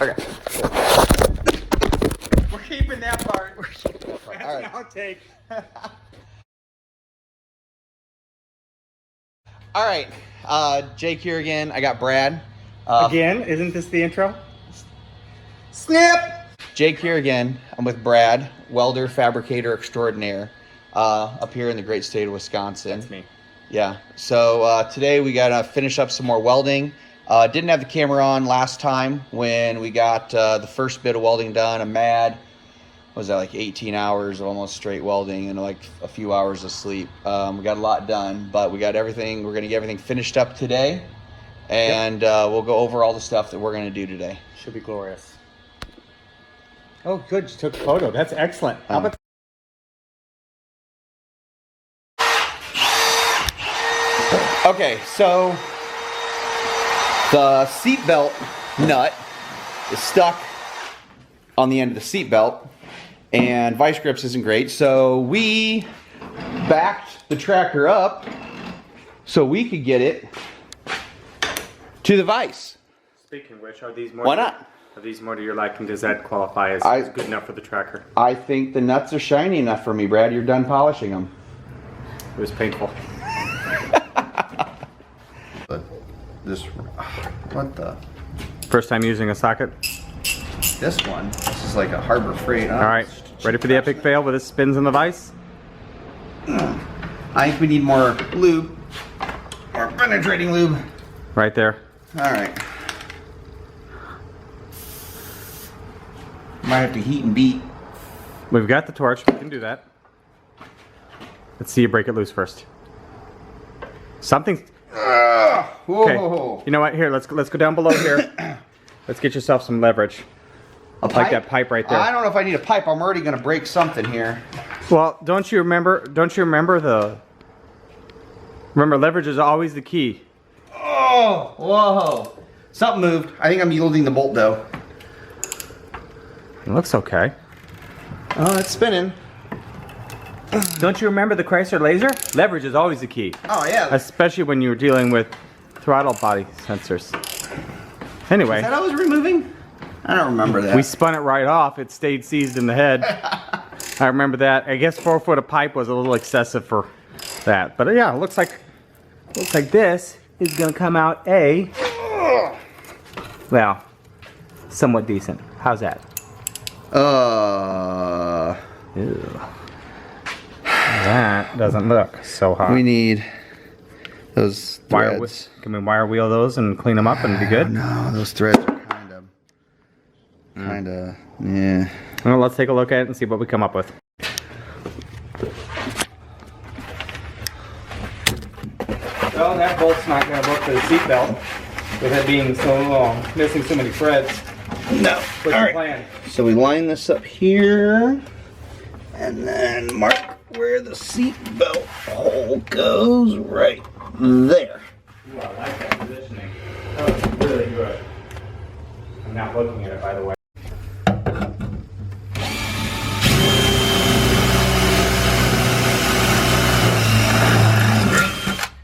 Okay. We're keeping that part. That's All right. an outtake. All right. Jake here again. I got Brad. Again, isn't this the intro? Snip! Jake here again. I'm with Brad, welder, fabricator extraordinaire, up here in the great state of Wisconsin. That's me. Yeah. So today we got to finish up some more welding. Didn't have the camera on last time when we got the first bit of welding done. I'm mad. Was that like 18 hours of almost straight welding and like a few hours of sleep. We got a lot done, but we got everything. We're going to get everything finished up today. And we'll go over all the stuff that we're going to do today. Should be glorious. Oh, good. You took a photo. That's excellent. How about Okay, so the seat belt nut is stuck on the end of the seat belt, and vice grips isn't great. So we backed the tracker up so we could get it to the vise. Speaking of which, are these more? Why not? Are these more to your liking? Does that qualify as good enough for the tracker? I think the nuts are shiny enough for me, Brad. You're done polishing them. It was painful. What the? First time using a socket. This one. This is like a Harbor Freight. All right, ready for the epic fail with this spins in the vise? I think we need more lube, more penetrating lube. Right there. All right. Might have to heat and beat. We've got the torch. We can do that. Let's see you break it loose first. Something's. Okay. You know what? Here, let's go down below here. Let's get yourself some leverage. A pipe? Like that pipe right there. I don't know if I need a pipe. I'm already going to break something here. Well, don't you remember leverage is always the key. Oh, whoa. Something moved. I think I'm yielding the bolt though. It looks okay. Oh, it's spinning. Don't you remember the Chrysler Laser? Leverage is always the key. Oh, yeah. Especially when you're dealing with throttle body sensors. Anyway. Is that I was removing? I don't remember that. We spun it right off. It stayed seized in the head. I remember that. I guess 4 foot of pipe was a little excessive for that. But yeah, it looks like this is going to come out well, somewhat decent. How's that? Ew. That doesn't look so hot. We need those threads. Can we wire wheel those and clean them up and be good? No, those threads are kind of, yeah. Well, let's take a look at it and see what we come up with. Well, that bolt's not going to work for the seat belt with it being so long, missing so many threads. No. What's your plan? So we line this up here and then mark where the seat belt hole goes right there. Ooh, I like that positioning. That was really good. I'm not looking at it, by the way.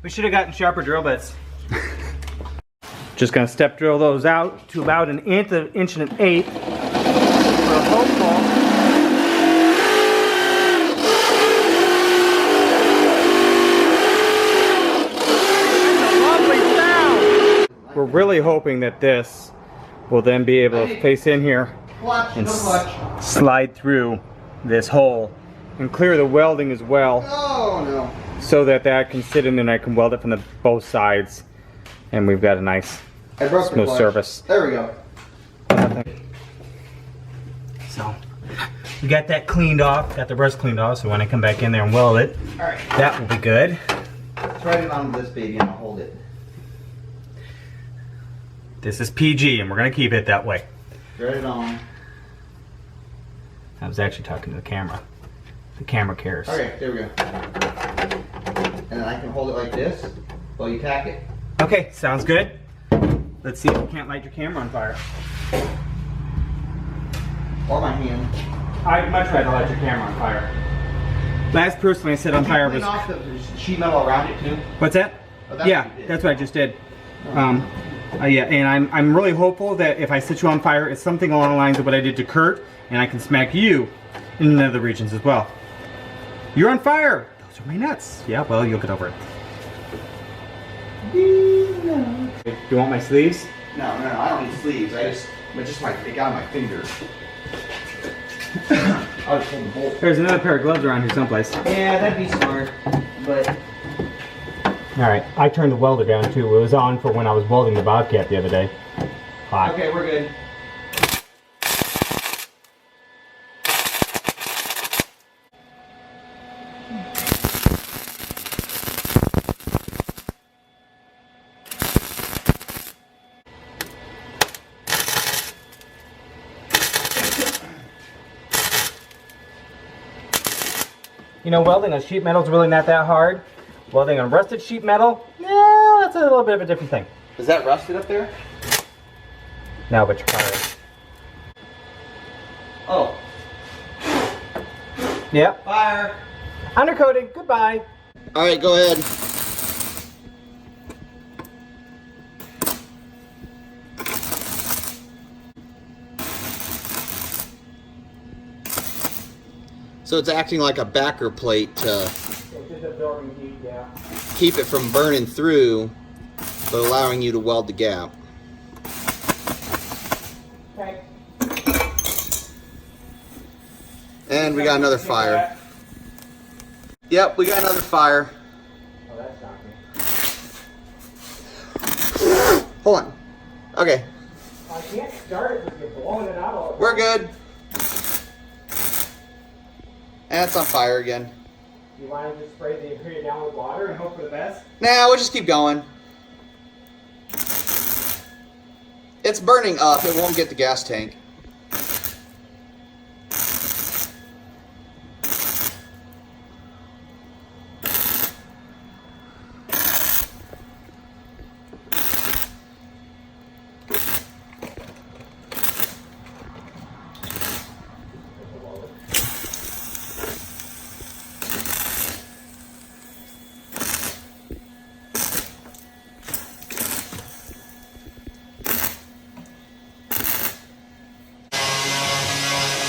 We should have gotten sharper drill bits. Just gonna step drill those out to about an inch and an eighth for a hopeful. We're really hoping that this will then be able to face in here and slide through this hole and clear the welding as well. Oh no. So that can sit in and I can weld it from both sides. And we've got a nice smooth surface. There we go. So we got that cleaned off, got the rust cleaned off, so when I come back in there and weld it, that will be good. Let's write it on this baby and I'll hold it. This is PG and we're going to keep it that way. Write it on. I was actually talking to the camera. The camera cares. Okay, there we go. And then I can hold it like this while you tack it. Okay, sounds good. Let's see if you can't light your camera on fire. Or my hand. I'd much rather light your camera on fire. Last person I set on fire was... Clean off the sheet metal around it too? What's that? Oh, that's yeah, what you did. that's what I just did. Yeah, and I'm really hopeful that if I set you on fire, it's something along the lines of what I did to Kurt, and I can smack you in the other regions as well. You're on fire! Those are my nuts. Yeah, well, you'll get over it. Do you want my sleeves? No, I don't need sleeves. It got on my fingers. I'll just hold the bolt. There's another pair of gloves around here someplace. Yeah, that'd be smart, but... Alright, I turned the welder down too. It was on for when I was welding the Bobcat the other day. Hot. Okay, we're good. You know, welding on sheet metal is really not that hard. Welding on rusted sheet metal, yeah, that's a little bit of a different thing. Is that rusted up there? No, but you're fired. Oh. Yep. Fire. Undercoating, goodbye. Alright, go ahead. So it's acting like a backer plate to keep it from burning through, but allowing you to weld the gap. Okay. And we got another fire. Yep, we got another fire. Oh, that's shocking. Hold on. Okay, I can't start it because you're blowing it out all. we're good. And it's on fire again. You want to just spray the interior down with water and hope for the best? Nah, we'll just keep going. It's burning up. It won't get the gas tank.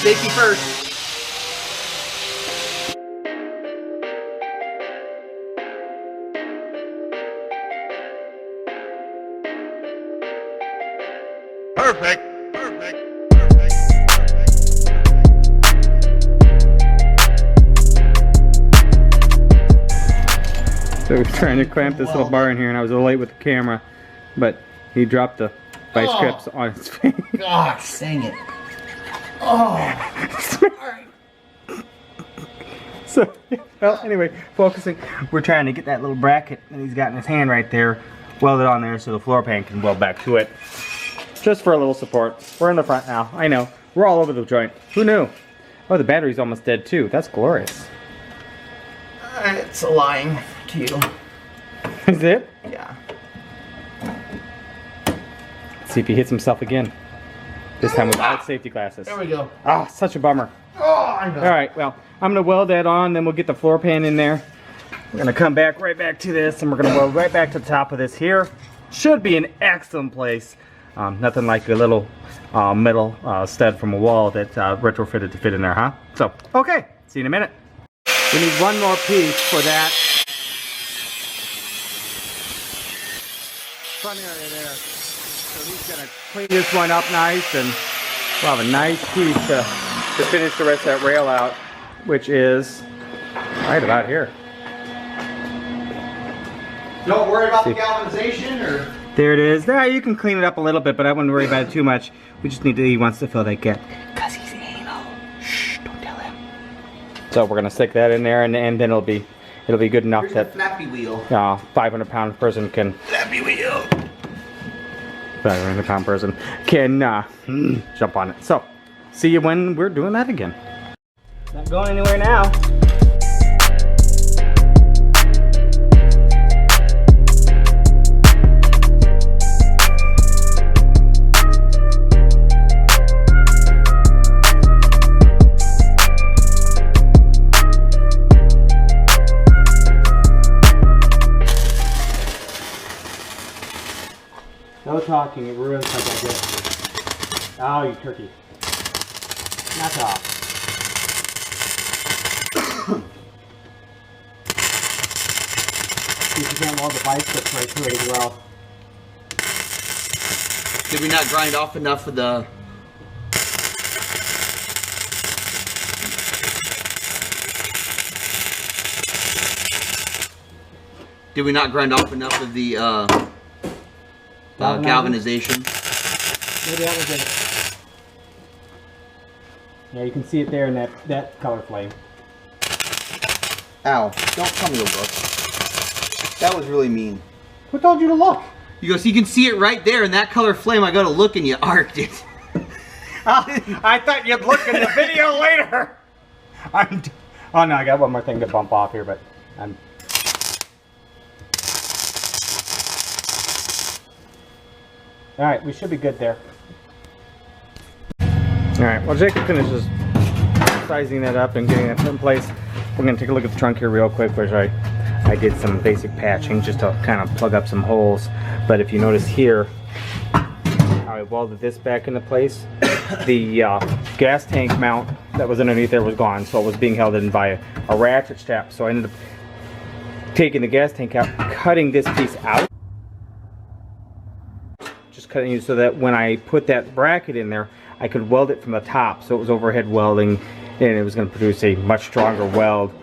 Safety first. Perfect. So he's trying to clamp this little bar in here, and I was a little late with the camera, but he dropped the vice grips on his face. Gosh, dang it. Oh. So, well, anyway, focusing. We're trying to get that little bracket that he's got in his hand right there welded on there so the floor pan can weld back to it. Just for a little support. We're in the front now. I know. We're all over the joint. Who knew? Oh, the battery's almost dead too. That's glorious. It's lying to you. Is it? Yeah. Let's see if he hits himself again. This time without safety glasses. There we go. Ah, such a bummer. Oh, I know. Alright, well, I'm going to weld that on, then we'll get the floor pan in there. We're going to come back right back to this, and we're going to weld right back to the top of this here. Should be an excellent place. Nothing like a little metal stud from a wall that retrofitted to fit in there, huh? So, okay, see you in a minute. We need one more piece for that front area there. So he's going to clean this one up nice, and we'll have a nice piece to finish the rest of that rail out, which is right about here. Don't worry about the galvanization, or? There it is. There, you can clean it up a little bit, but I wouldn't worry about it too much. We just need to, he wants to fill that gap. Because he's anal. Shh, don't tell him. So we're gonna stick that in there, and then it'll be good enough Here's that the flappy wheel. 500-pound person can. Flappy wheel. 500-pound person can jump on it. So, see you when we're doing that again. Not going anywhere now. No talking. talking, it ruins my digestion. Oh, you turkey. Knock off. See if you can't weld the biceps right through it as well. Did we not grind off enough of the... Did we not grind off enough of the galvanization? Maybe that was it. Yeah, you can see it there in that color flame. Ow, don't tell me to look. That was really mean. Who told you to look? You go, so you can see it right there in that color flame. I go to look and you arced it. I thought you'd look in the video later. Oh no, I got one more thing to bump off here, but I'm... Alright, we should be good there. Alright, while Jacob finishes sizing that up and getting that put in place, we're going to take a look at the trunk here real quick, which I did some basic patching just to kind of plug up some holes. But if you notice here, how I welded this back into place, the gas tank mount that was underneath there was gone, so it was being held in by a ratchet strap. So I ended up taking the gas tank out, cutting this piece out, just cutting it so that when I put that bracket in there, I could weld it from the top, so it was overhead welding, and it was going to produce a much stronger weld.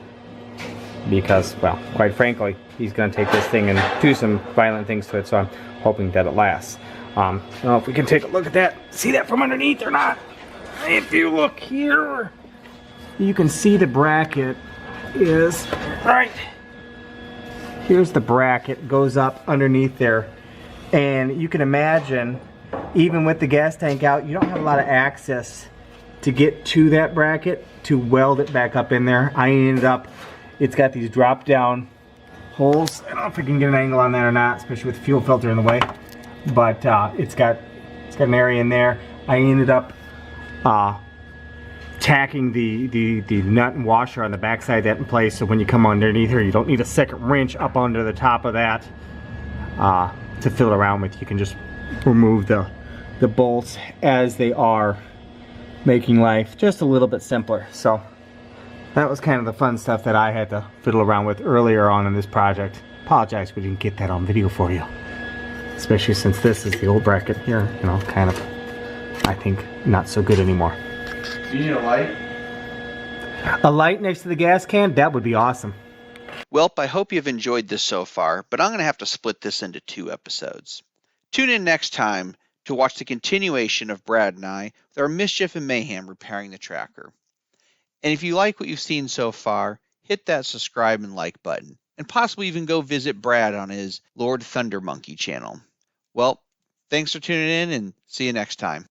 Because, well, quite frankly, he's going to take this thing and do some violent things to it, so I'm hoping that it lasts. I don't know if we can take a look at that, see that from underneath or not. If you look here, you can see the bracket is right. Here's the bracket, goes up underneath there, and you can imagine, even with the gas tank out, you don't have a lot of access to get to that bracket to weld it back up in there. I ended up, it's got these drop down holes. I don't know if I can get an angle on that or not, especially with the fuel filter in the way, but it's got an area in there. I ended up tacking the nut and washer on the back side of that in place, so when you come underneath here, you don't need a second wrench up under the top of that to fiddle around with. You can just remove the bolts as they are, making life just a little bit simpler. So that was kind of the fun stuff that I had to fiddle around with earlier on in this project. Apologize we didn't get that on video for you, especially since this is the old bracket here, you know, kind of, I think, not so good anymore. Do you need a light? A light next to the gas can? That would be awesome. Welp, I hope you've enjoyed this so far, but I'm going to have to split this into 2 episodes. Tune in next time to watch the continuation of Brad and I with our mischief and mayhem repairing the tracker. And if you like what you've seen so far, hit that subscribe and like button, and possibly even go visit Brad on his Lord Thunder Monkey channel. Well, thanks for tuning in, and see you next time.